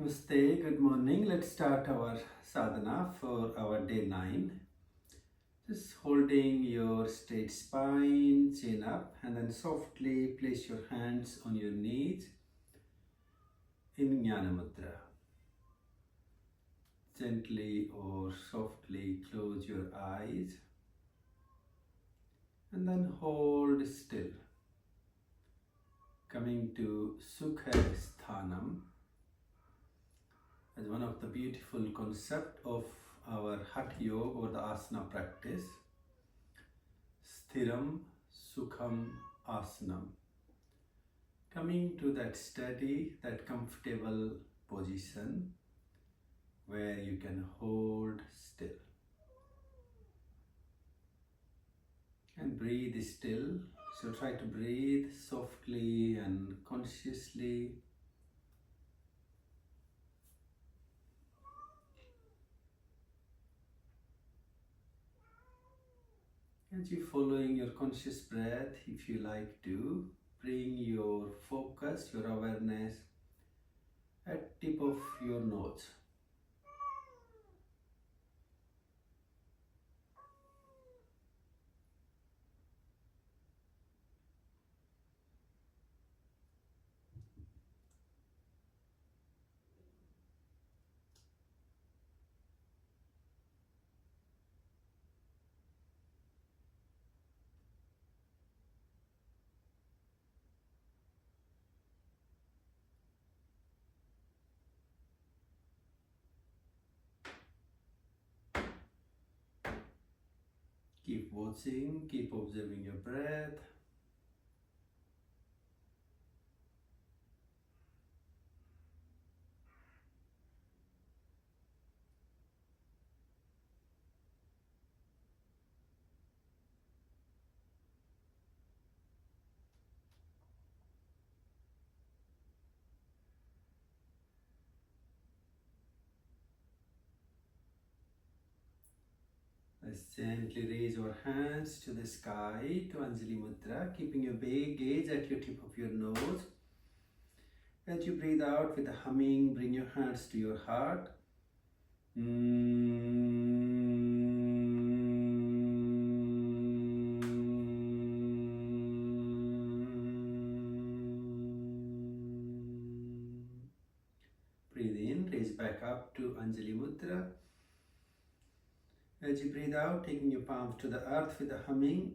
Namaste, good morning. Let's start our sadhana for our day 9. Just holding your straight spine, chin up, and then softly place your hands on your knees in Jnana Mudra. Gently or softly close your eyes and then hold still. Coming to Sukha Sthanam as one of the beautiful concept of our Hatha Yoga or the asana practice. Sthiram Sukham Asanam. Coming to that steady, that comfortable position where you can hold still. And breathe still. So try to breathe softly and consciously. As you following your conscious breath, if you like to, bring your focus, your awareness at tip of your nose. Keep watching, keep observing your breath. Let's gently raise your hands to the sky, to Anjali Mudra, keeping your big gaze at your tip of your nose. As you breathe out with a humming, bring your hands to your heart. Breathe in, raise back up to Anjali Mudra. As you breathe out, taking your palms to the earth with a humming.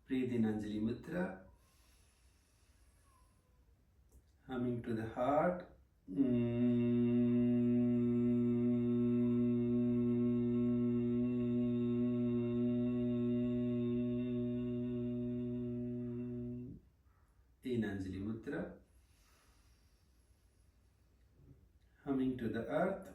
Breathe in Anjali Mudra. Humming to the heart. In Anjali Mudra, humming to the earth.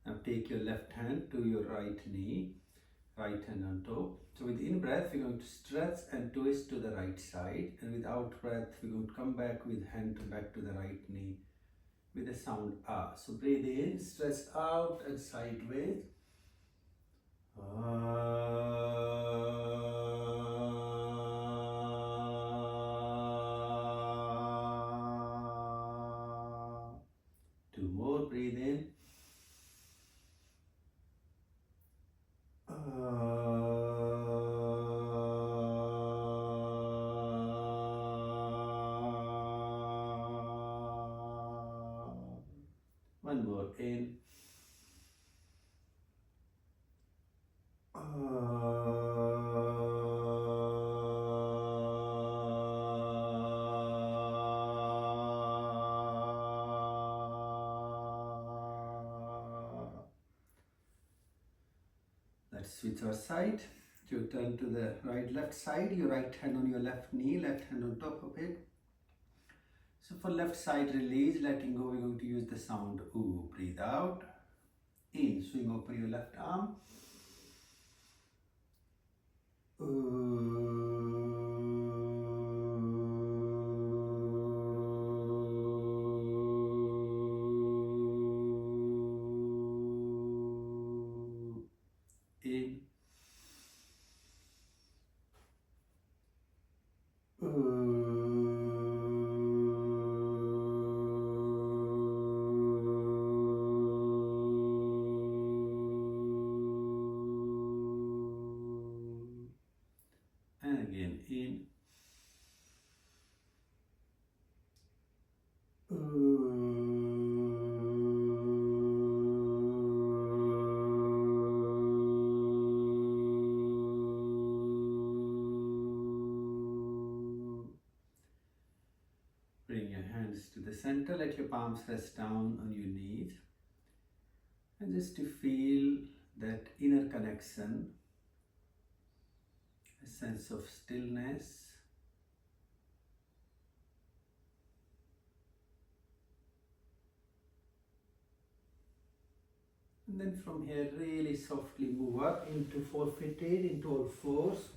Now take your left hand to your right knee, right hand on top. So with in breath, we're going to stretch and twist to the right side, and with out breath, we're going to come back with hand to back to the right knee with the sound ah. So breathe in, stretch out and sideways. Two more, breathe in. One more in. Let's switch our side. You turn to the right left side, your right hand on your left knee, left hand on top of it. So for left side release, letting go, we're going to use the sound ooh. Breathe out. In, swing open your left arm. Ooh. in. Bring your hands to the center, let your palms rest down on your knees, and just to feel that inner connection, a sense of stillness. And then from here, really softly move up into four-footed, into all fours,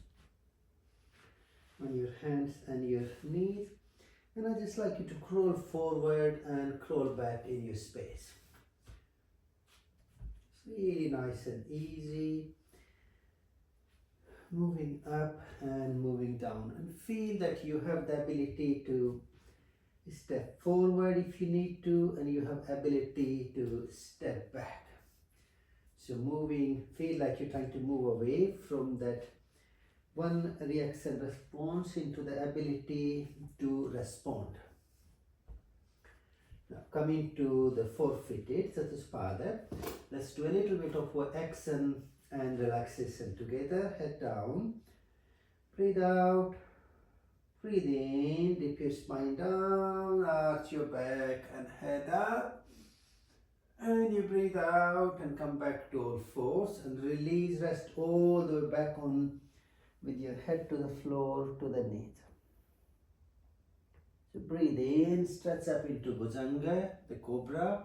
on your hands and your knees. And I just like you to crawl forward and crawl back in your space. It's really nice and easy. Moving up and moving down. And feel that you have the ability to step forward if you need to, and you have ability to step back. So moving, feel like you're trying to move away from that one reaction response into the ability to respond. Now coming to the four-footed Chatuspada, let's do a little bit of action and relaxation together. Head down, breathe out, breathe in, dip your spine down, arch your back and head up. And you breathe out and come back to all fours and release, rest all the way back on with your head to the floor, to the knees. So breathe in, stretch up into Bhujanga, the cobra.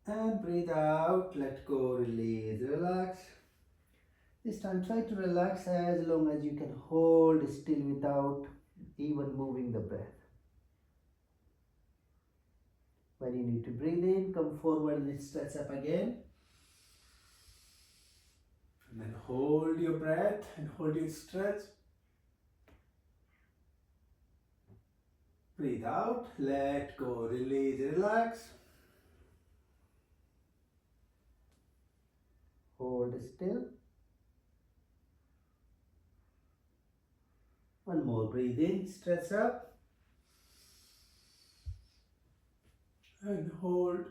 And breathe out, let go, release, relax. This time try to relax as long as you can hold still without even moving the breath. When you need to breathe in, come forward and stretch up again. And then hold your breath and hold your stretch. Breathe out, let go, release, relax. Hold still. One more, breathe in, stretch up. And hold.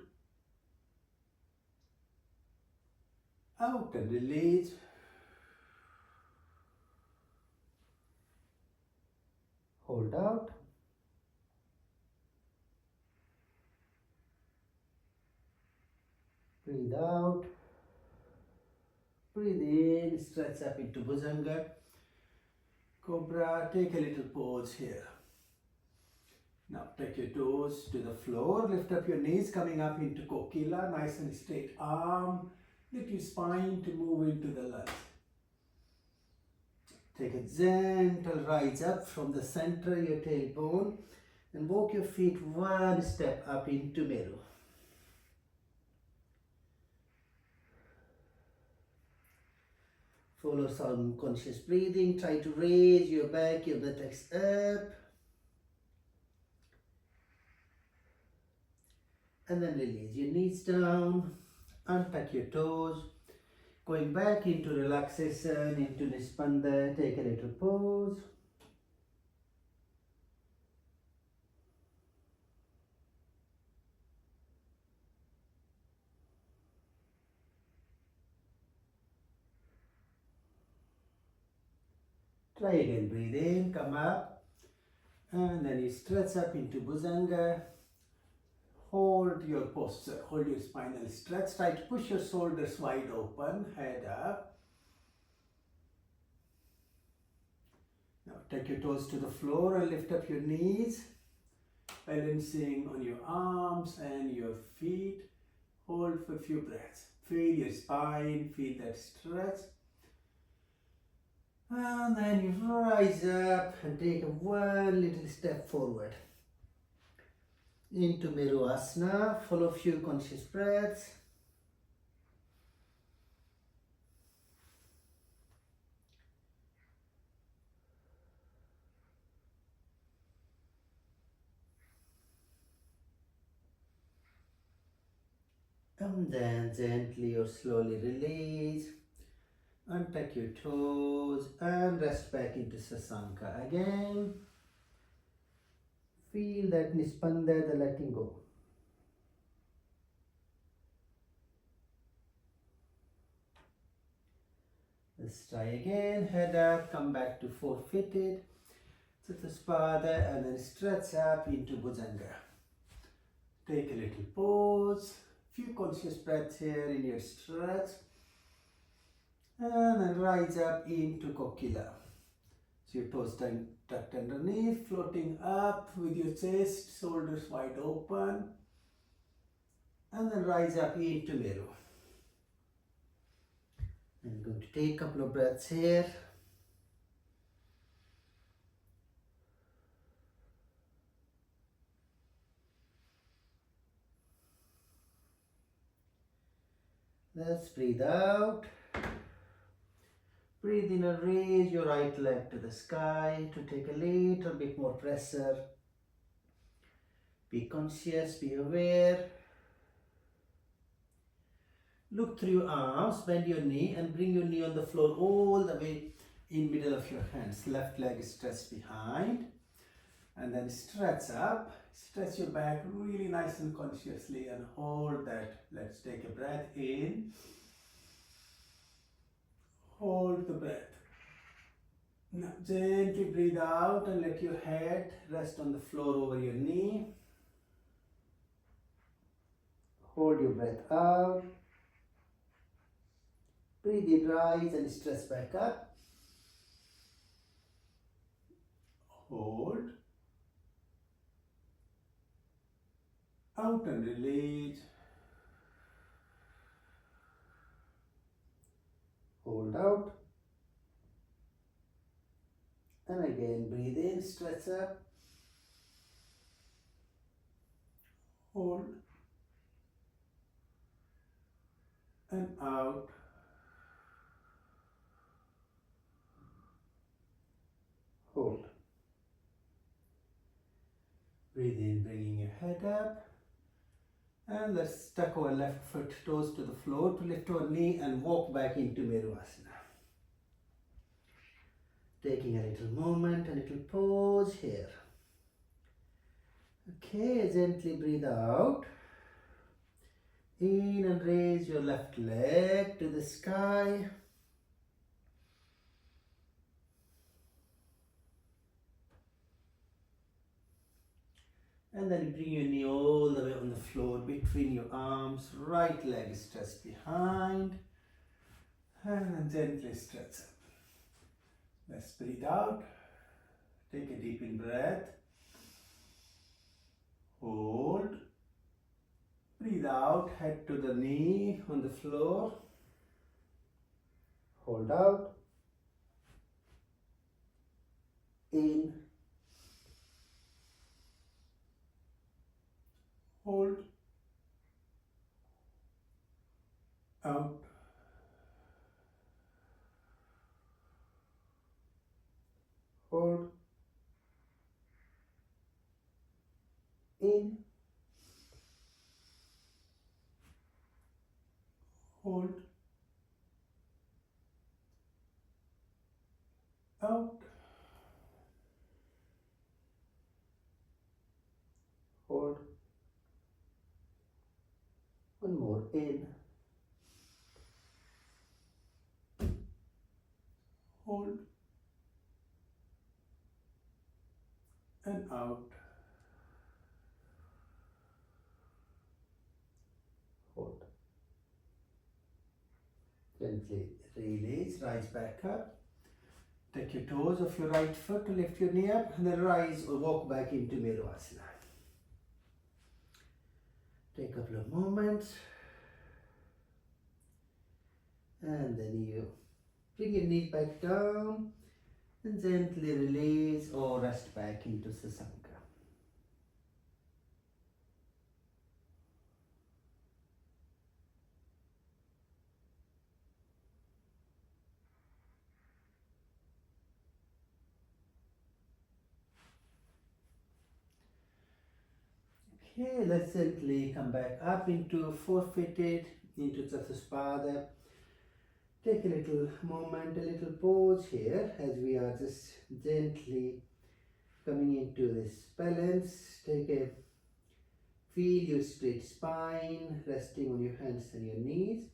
Out and release. Hold out. Breathe out. Breathe in, stretch up into Bhujanga. Cobra, take a little pause here. Now take your toes to the floor, lift up your knees coming up into Kokila, nice and straight arm. Let your spine to move into the lunge. Take a gentle rise up from the center, your tailbone, and walk your feet one step up into Meru. Follow some conscious breathing. Try to raise your back, your buttocks up. And then release your knees down. Untuck your toes. Going back into relaxation, into Nispanda. Take a little pause. Try again, breathe in, come up, and then you stretch up into Bhujanga. Hold your posture, hold your spinal stretch, try to push your shoulders wide open, head up. Now take your toes to the floor and lift up your knees, balancing on your arms and your feet. Hold for a few breaths. Feel your spine, feel that stretch. And then you rise up and take one little step forward into Meru Asana. Follow a few conscious breaths. And then gently or slowly release. Untuck your toes and rest back into Sasanka again. Feel that Nispanda, the letting go. Let's try again. Head up, come back to four-footed. Chatuspada and then stretch up into Bhujanga. Take a little pause. Few conscious breaths here in your stretch. And then rise up into Kokila. So your toes tucked underneath, floating up with your chest, shoulders wide open. And then rise up into Meru. I'm going to take a couple of breaths here. Let's breathe out. Breathe in and raise your right leg to the sky to take a little bit more pressure. Be conscious, be aware. Look through your arms, bend your knee and bring your knee on the floor all the way in middle of your hands. Left leg is stretched behind. And then stretch up. Stretch your back really nice and consciously and hold that. Let's take a breath in. Hold the breath. Now gently breathe out and let your head rest on the floor over your knee. Hold your breath out. Breathe in, rise and stretch back up. Hold. Out and release. Hold out. And again breathe in, stretch up. Hold. And out. Hold. Breathe in, bringing your head up. And let's tuck our left foot toes to the floor to lift our knee and walk back into Meruvasana. Taking a little moment, a little pause here. Okay, gently breathe out. In and raise your left leg to the sky. And then bring your knee all the way on the floor between your arms. Right leg is stretched behind. And gently stretch up. Let's breathe out. Take a deep in breath. Hold. Breathe out. Head to the knee on the floor. Hold out. In. Hold. Out. Hold. In. Hold. Out. Hold. One more. In. Hold. And out. Hold. Gently release, rise back up. Take your toes of your right foot to lift your knee up and then rise or walk back into Meruvasana. Take a couple of moments. And then you bring your knees back down and gently release or rest back into Sasanka. Okay, let's gently come back up into four-footed, into Chatuspada. Take a little moment, a little pause here as we are just gently coming into this balance. Take a feel your straight spine resting on your hands and your knees.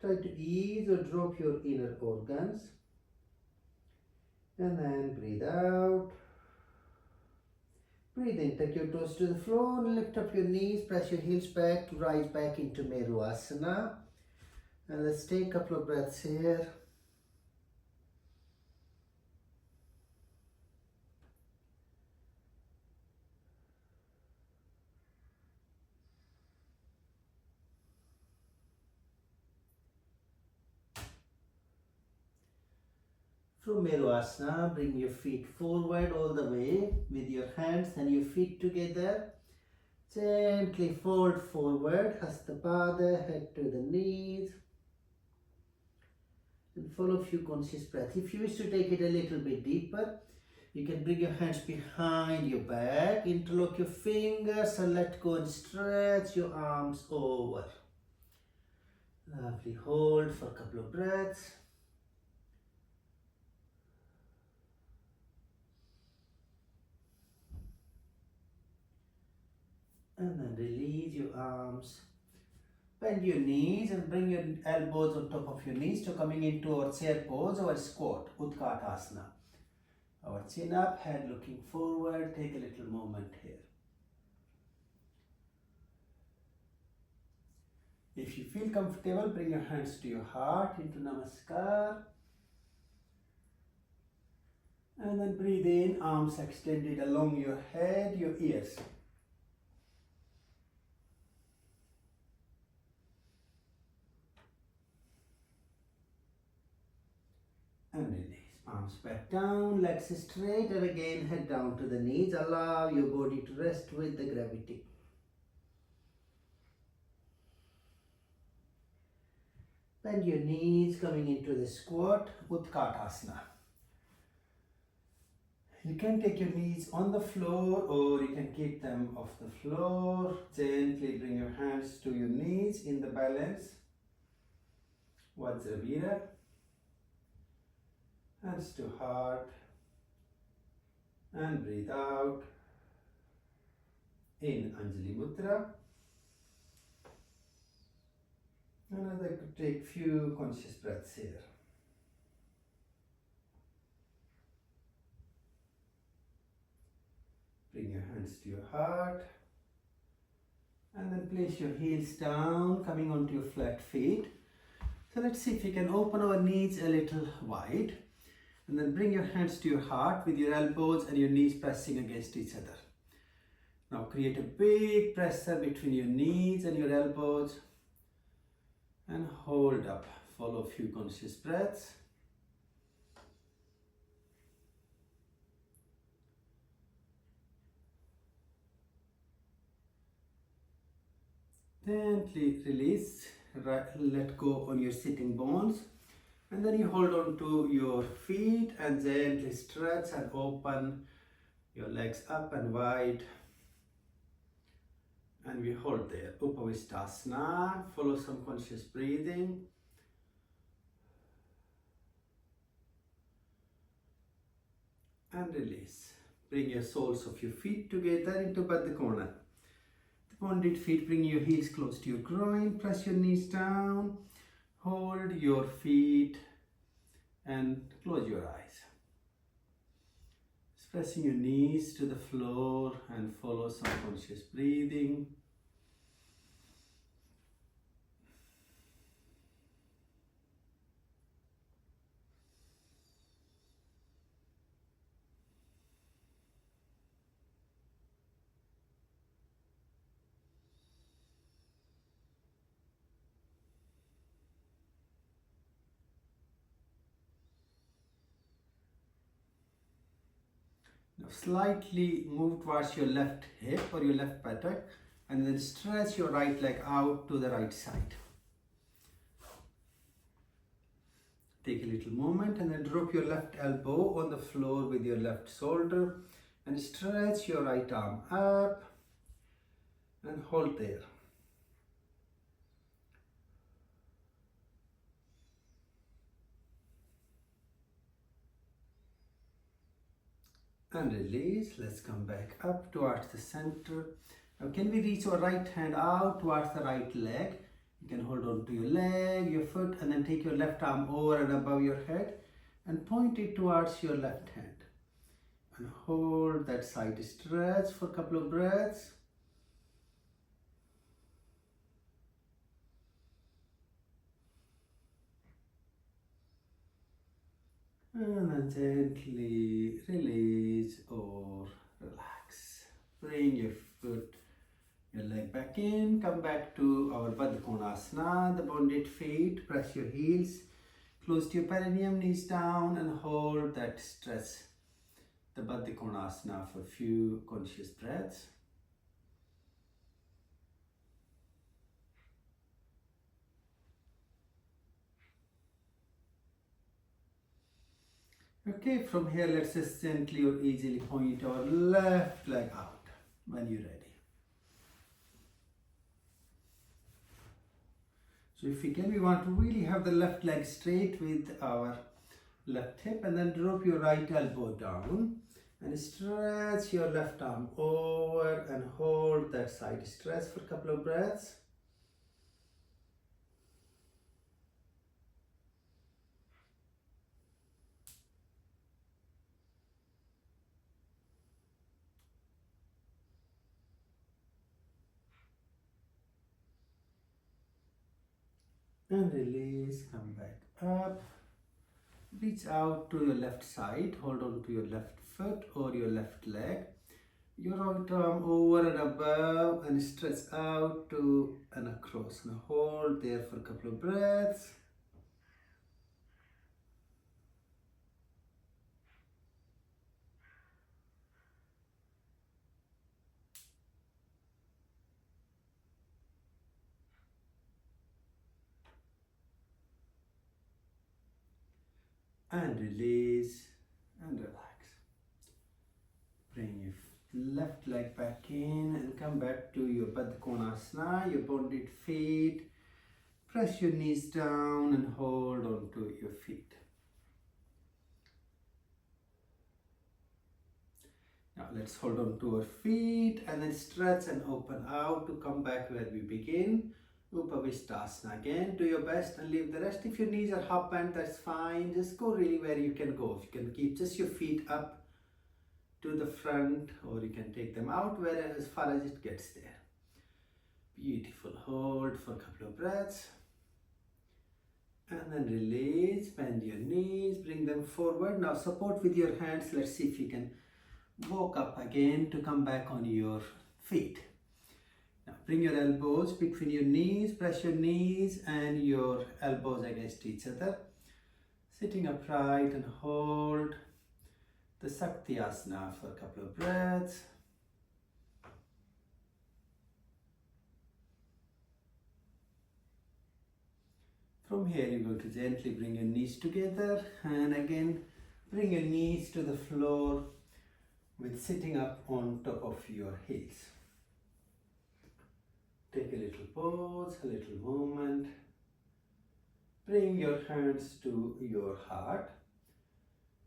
Try to ease or drop your inner organs. And then breathe out. Breathe in, take your toes to the floor, lift up your knees, press your heels back to rise back into Meru Asana. And let's take a couple of breaths here. From Meru Asana, bring your feet forward all the way with your hands and your feet together. Gently fold forward, Hastapada, head to the knees. And follow a few conscious breaths. If you wish to take it a little bit deeper, you can bring your hands behind your back, interlock your fingers and let go and stretch your arms over. Lovely, hold for a couple of breaths. And then release your arms. Bend your knees and bring your elbows on top of your knees to coming into our chair pose or squat, Utkatasana. Our chin up, head looking forward. Take a little moment here. If you feel comfortable, bring your hands to your heart into Namaskar. And then breathe in, arms extended along your head, your ears. And release. Arms back down, legs straight, and again head down to the knees. Allow your body to rest with the gravity. Bend your knees, coming into the squat, Utkatasana. You can take your knees on the floor or you can keep them off the floor. Gently bring your hands to your knees in the balance. Vajravira. Hands to heart. And breathe out. In Anjali Mudra. And I'd like to take few conscious breaths here. Bring your hands to your heart. And then place your heels down, coming onto your flat feet. So let's see if we can open our knees a little wide. And then bring your hands to your heart with your elbows and your knees pressing against each other. Now create a big pressure between your knees and your elbows. And hold up. Follow a few conscious breaths. Gently release, let go on your sitting bones. And then you hold on to your feet and gently stretch and open your legs up and wide. And we hold there. Upavishtasana. Follow some conscious breathing. And release. Bring your soles of your feet together into Baddha Kona. The pointed feet, bring your heels close to your groin. Press your knees down. Hold your feet and close your eyes. Pressing your knees to the floor and follow some conscious breathing. Now slightly move towards your left hip or your left buttock and then stretch your right leg out to the right side. Take a little moment and then drop your left elbow on the floor with your left shoulder and stretch your right arm up and hold there. and release. Let's come back up towards the center. Now can we reach our right hand out towards the right leg? You can hold on to your leg, your foot, and then take your left arm over and above your head and point it towards your left hand. And hold that side stretch for a couple of breaths. And then gently release or relax. Bring your foot, your leg back in. Come back to our Baddha Konasana, the bonded feet. Press your heels close to your perineum, knees down, and hold that stretch, the Baddha Konasana, for a few conscious breaths. Okay, from here let's just gently or easily point our left leg out when you're ready. So if we can, we want to really have the left leg straight with our left hip, and then drop your right elbow down and stretch your left arm over and hold that side stretch for a couple of breaths. And release, come back up. Reach out to your left side, hold on to your left foot or your left leg. Your right arm over and above and stretch out to and across. Now hold there for a couple of breaths. And release and relax. Bring your left leg back in and come back to your Baddha Konasana, your bonded feet. Press your knees down and hold on to your feet. Now let's hold on to our feet and then stretch and open out to come back where we begin. Upavishtasana. Again, do your best and leave the rest. If your knees are half bent, that's fine. Just go really where you can go. If you can keep just your feet up to the front, or you can take them out where as far as it gets there. Beautiful. Hold for a couple of breaths. And then release. Bend your knees. Bring them forward. Now support with your hands. Let's see if you can walk up again to come back on your feet. Now bring your elbows between your knees, press your knees and your elbows against each other. Sitting upright and hold the Sakyasana for a couple of breaths. From here you're going to gently bring your knees together and again bring your knees to the floor with sitting up on top of your heels. Take a little pause, a little moment. Bring your hands to your heart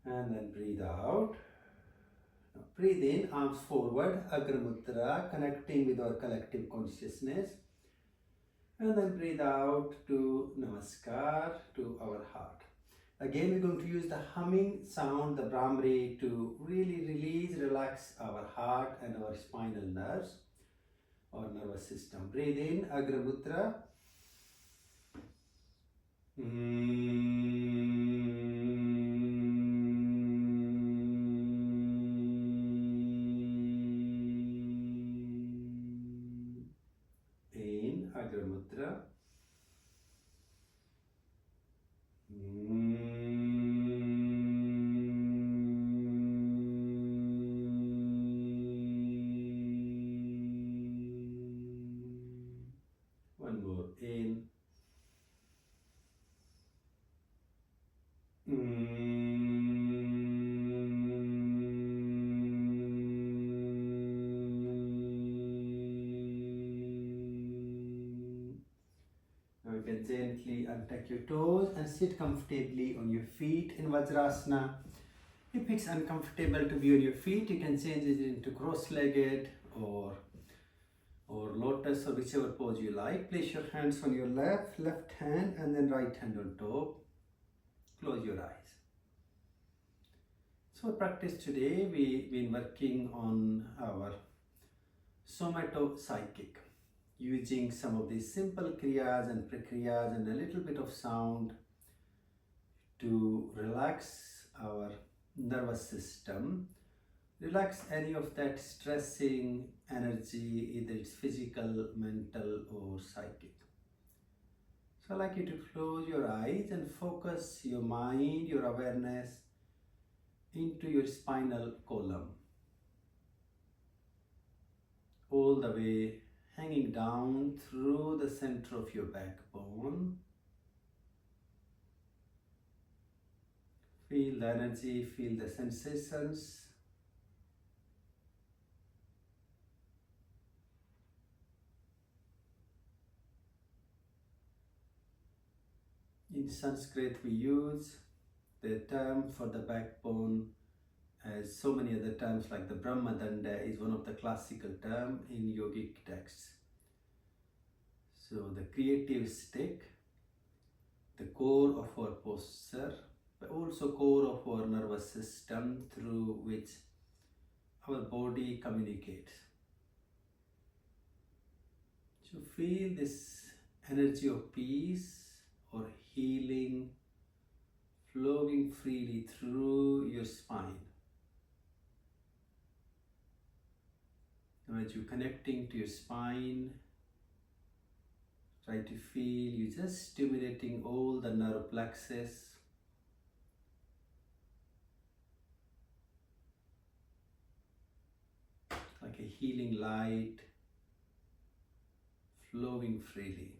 and then breathe out. Now breathe in, arms forward, Agra Mudra, connecting with our collective consciousness. And then breathe out to Namaskar, to our heart. Again, we're going to use the humming sound, the Brahmari, to really release, relax our heart and our spinal nerves, our nervous system. Breathe in, Agra Mudra. In Agra Mudra. One more in. Now you can gently untuck your toes and sit comfortably on your feet in Vajrasana. If it's uncomfortable to be on your feet, you can change it into cross-legged or lotus or whichever pose you like. Place your hands on your left hand and then right hand on top. Close your eyes. So practice today, we've been working on our somato-psychic, using some of these simple kriyas and prakriyas and a little bit of sound to relax our nervous system, relax any of that stressing energy, either it's physical, mental or psychic. So I'd like you to close your eyes and focus your mind, your awareness into your spinal column, all the way hanging down through the center of your backbone. Feel the energy, feel the sensations. In Sanskrit, we use the term for the backbone as so many other terms, like the Brahma Danda is one of the classical terms in yogic texts. So the creative stick, the core of our posture, but also core of our nervous system through which our body communicates. So feel this energy of peace or healing flowing freely through your spine. Now as you're connecting to your spine, try to feel you just stimulating all the nerve plexus, like a healing light flowing freely.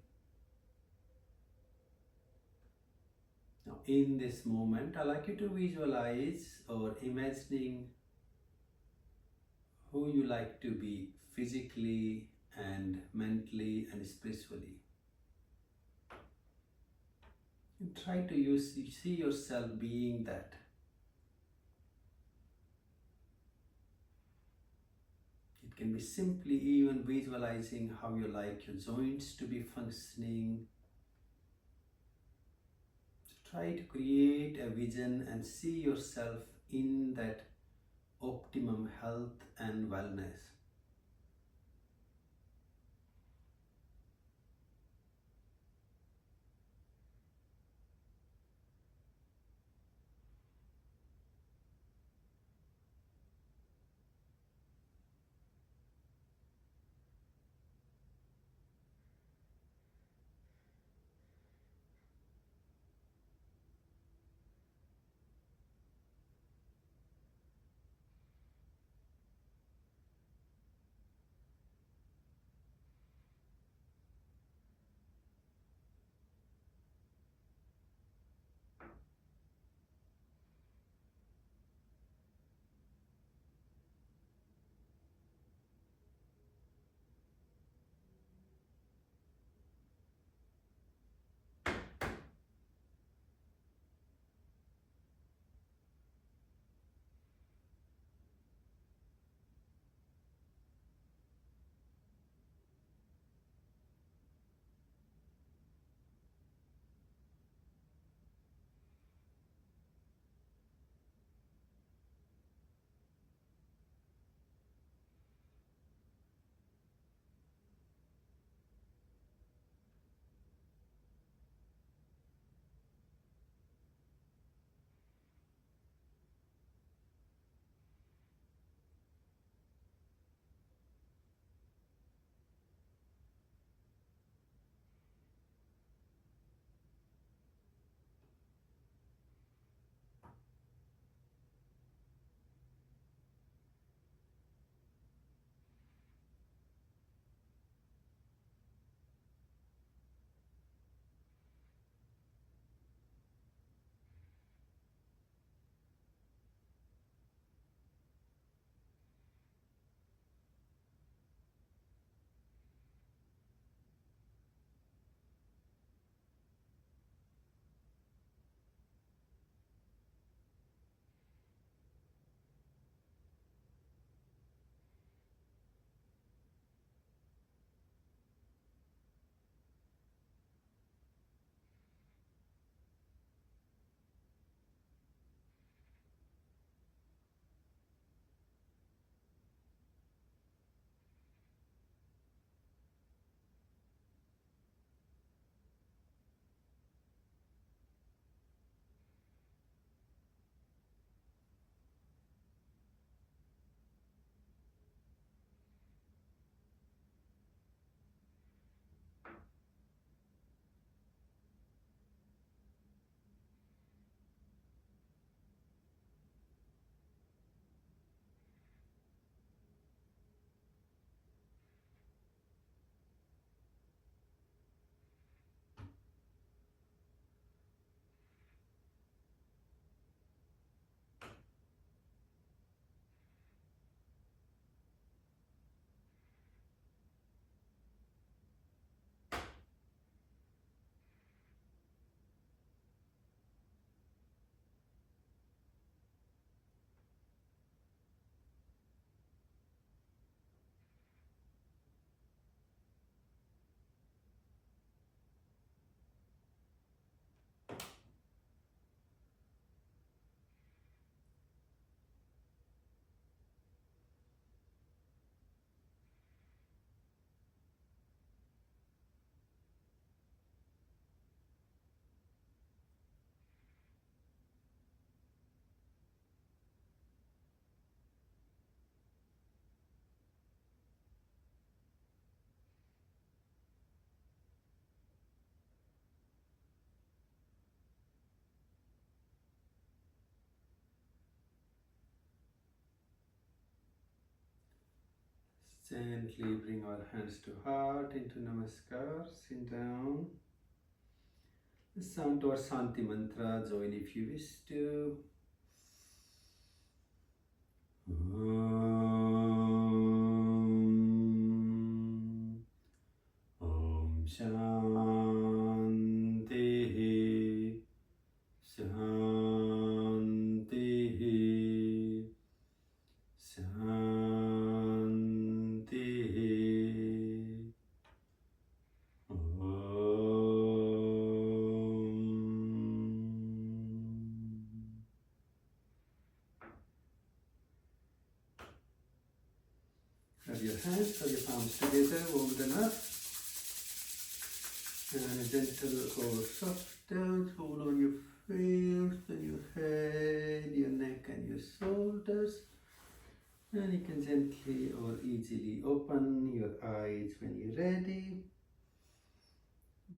Now in this moment, I'd like you to visualize or imagining who you like to be physically and mentally and spiritually. And try to see yourself being that. It can be simply even visualizing how you like your joints to be functioning. So try to create a vision and see yourself in that optimum health and wellness. Gently bring our hands to heart into Namaskar, sit down. Let's sound to our Shanti mantra, join if you wish to. Om Shanti Shanti Shanti Have your hands or your palms together, warmed enough, and a gentle or soft touch all on your face, and your head, your neck, and your shoulders. And you can gently or easily open your eyes when you're ready.